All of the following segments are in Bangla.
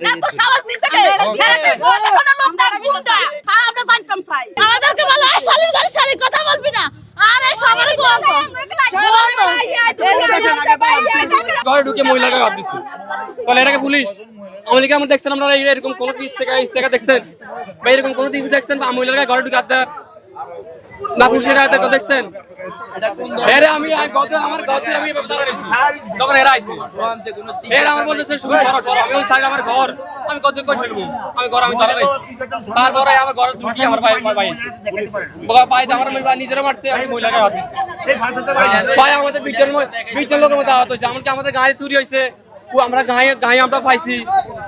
এত সাহস দিছে কে? এরা প্রশাসনের লোক না গুন্ডা। হ্যাঁ আমরা জানতাম চাই। আমাদেরকে বলে শালীর গাড়ি শালীর কথা বলবি না। আরে সবারই বলতো। ঘরে ঢুকে মহিলাকে হাত দিছে। বলে এটাকে পুলিশ আমলিকে আমরা দেখছেন আমরা এরকম কোন ইস্তেকা দেখছেন বা এরকম কোন কিছু দেখছেন বা মহিলাকে ঘরে ঢুকে হাত দেয় না পুলিশের হাতে দেখছেন এরে আমি আমার গতে আমি দাঁড়া রইছি তখন এরা আইছে এরা আমার বলতেছে শুভ সরস আমি ওই সাইড আমার ঘর আমি কত কই ছিলাম আমি ঘর আমি দাঁড়া রইছি তারপরে আমার ঘর ঢুকি আমার ভাই এসে ভাই আমার নিজেরা মারছে আমি মহিলাকে হাত দিছি ভাই আমাদের বিজন লোকের মধ্যে আহত হয়েছে এমনকি আমাদের গাড়ি চুরি হয়েছে আমরা গায়ে আমরা পাইছি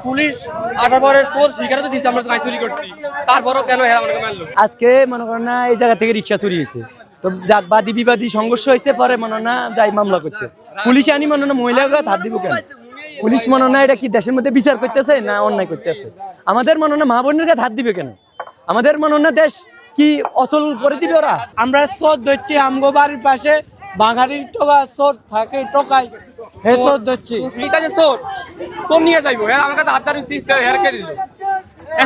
পুলিশ 18 পরের চোর শিকারও দিছে আমরা গাড়ি চুরি করছি তারপরও কেন হেরা আমাকে মারলো আজকে মনে করেন না এই জায়গা থেকে রিক্সা চুরি হয়েছে তো বাদী বিবাদী সংঘর্ষ হয়েছে পরে মনে না যাই মামলা করছে পুলিশ আনি মনে না মহিলাকে হাত দিব কেন পুলিশ মনে না এটা কি দেশের মধ্যে বিচার করতেছে না অন্যায় করতেছে আমাদের মনে না মা বোনের কাছে হাত দিবে কেন আমাদের মনে না দেশ কি অচল করে দিবে ওরা আমরা চোর ধরছি আমগো বাড়ির পাশে বাঙালির টোকা চোর থাকে টোকাই হে চোর ধরছি ঠিক আছে চোর নিয়ে যাইবো হ্যাঁ আমার কাছে হাত ধরে হেরকে দিল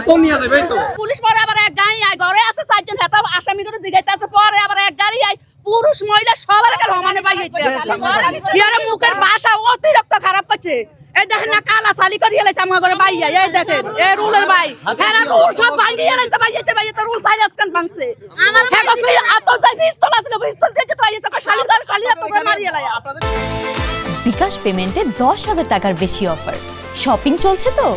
চোর নিয়ে যাবে তো পুলিশ পরে আবার এক গাড়ি আয় ঘরে আছে চারজন হেতা আসামি করে দিগাইতে আছে পরে আবার এক গাড়ি আয় পুরুষ মহিলা সবার কাছে সমানে বাইতে আছে ইয়ারে মুখের ভাষা অতিরিক্ত খারাপ করছে এই দেখেন না কালা সালি করে এলাইছে আমার ঘরে বাইয়া এই দেখেন এই রুলের ভাই হ্যাঁ রুল সব ভাঙি এলাইছে বাইতে রুল সাইড আসকান ভাঙছে আমার হ্যাঁ আতো যাই পিস্তল আছে পিস্তল দিয়ে তো বাইতে শালি ঘর শালি তো মারি এলাইয়া বিকাশ পেমেন্টে 10,000 টাকার বেশি অফার শপিং চলছে তো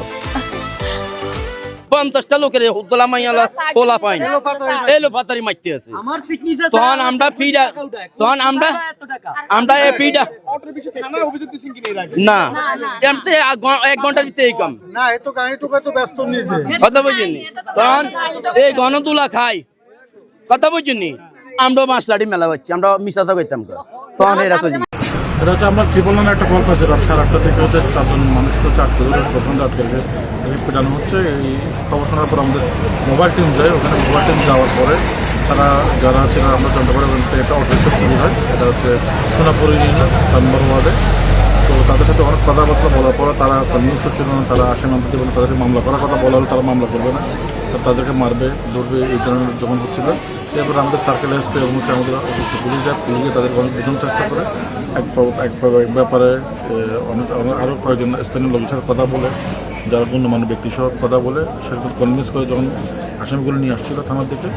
50টা লোকের হুদলা মাইয়ালা পোলা পাইনি এলো পাতারি মারতে আছে আমার সিগনেচার তখন আমরা পিডা তখন আমরা এই পিডা অটোর পিছে থানায় অভিযোগ দিছেন কি না না এমতে 1 ঘন্টার ভিতরে এই কাম না এত গাড়ি টোকা তো ব্যস্ত নিয়েছে কথা বুঝিনি তখন এই গণতুলা খাই কথা বুঝিনি আমরা মাছলাড়ি মেলা হচ্ছে আমরা মিশাতা কইতাম তখন এরা চলি এটা হচ্ছে আমরা ট্রিপল নামে একটা গল্প আছে রাত 8:30 থেকে হচ্ছে 4 জন মানুষকে আটকে ধরে প্রচন্ড আটকে পেটানো হচ্ছে এই খবর শোনার পর আমাদের মোবাইল টিম যায় ওখানে মোবাইল টিম যাওয়ার পরে তারা যারা হচ্ছে আমরা জানতে পারি এটা অটোরিকশা চুরি হয় এটা হচ্ছে সোনাপুর ইউনিয়ন 4 নম্বর ওয়ার্ডে তো তাদের সাথে অনেক কথাবার্তা বলার পরে তারা কনভিন্স হচ্ছিল না তারা আসামি আনতে দেবে না তাদেরকে মামলা করার কথা বলা হলে তারা মামলা করবে না তাদেরকে মারবে ধরবে এই ধরনের যখন হচ্ছিল এরপর আমাদের সার্কেল এসপি এবং হচ্ছে আমাদের অতিরিক্ত পুলিশে তাদের অনেক বোঝানোর চেষ্টা করে এক ব্যাপারে আরও কয়েকজন স্থানীয় লোকের সাথে কথা বলে যারা গণ্যমান্য ব্যক্তি সহ কথা বলে সেরকম কনভিন্স করে যখন আসামিগুলো নিয়ে আসছিল থানার দিকে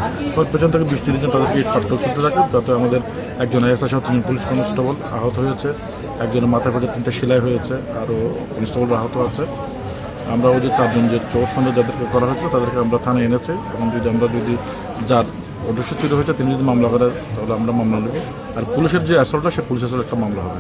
পেছন থেকে 20-30 জন তাদেরকে ইট পাটকেল ছুটতে থাকে তাতে আমাদের একজন এসআই সহ 3 পুলিশ কনস্টেবল আহত হয়েছে একজনের মাথা ফেটে 3টা সেলাই হয়েছে আরও কনস্টেবল আহত আছে আমরা ওই যে 4 জন যে চোর সন্দেহ যাদেরকে করা হয়েছিল তাদেরকে আমরা থানায় এনেছি এবং যদি যার অদৃশ্য চুরি হয়েছে তিনি যদি মামলা করেন তাহলে আমরা মামলা নেব আর পুলিশের যে অ্যাসল্টটা সে পুলিশ অ্যাসল্ট একটা মামলা হবে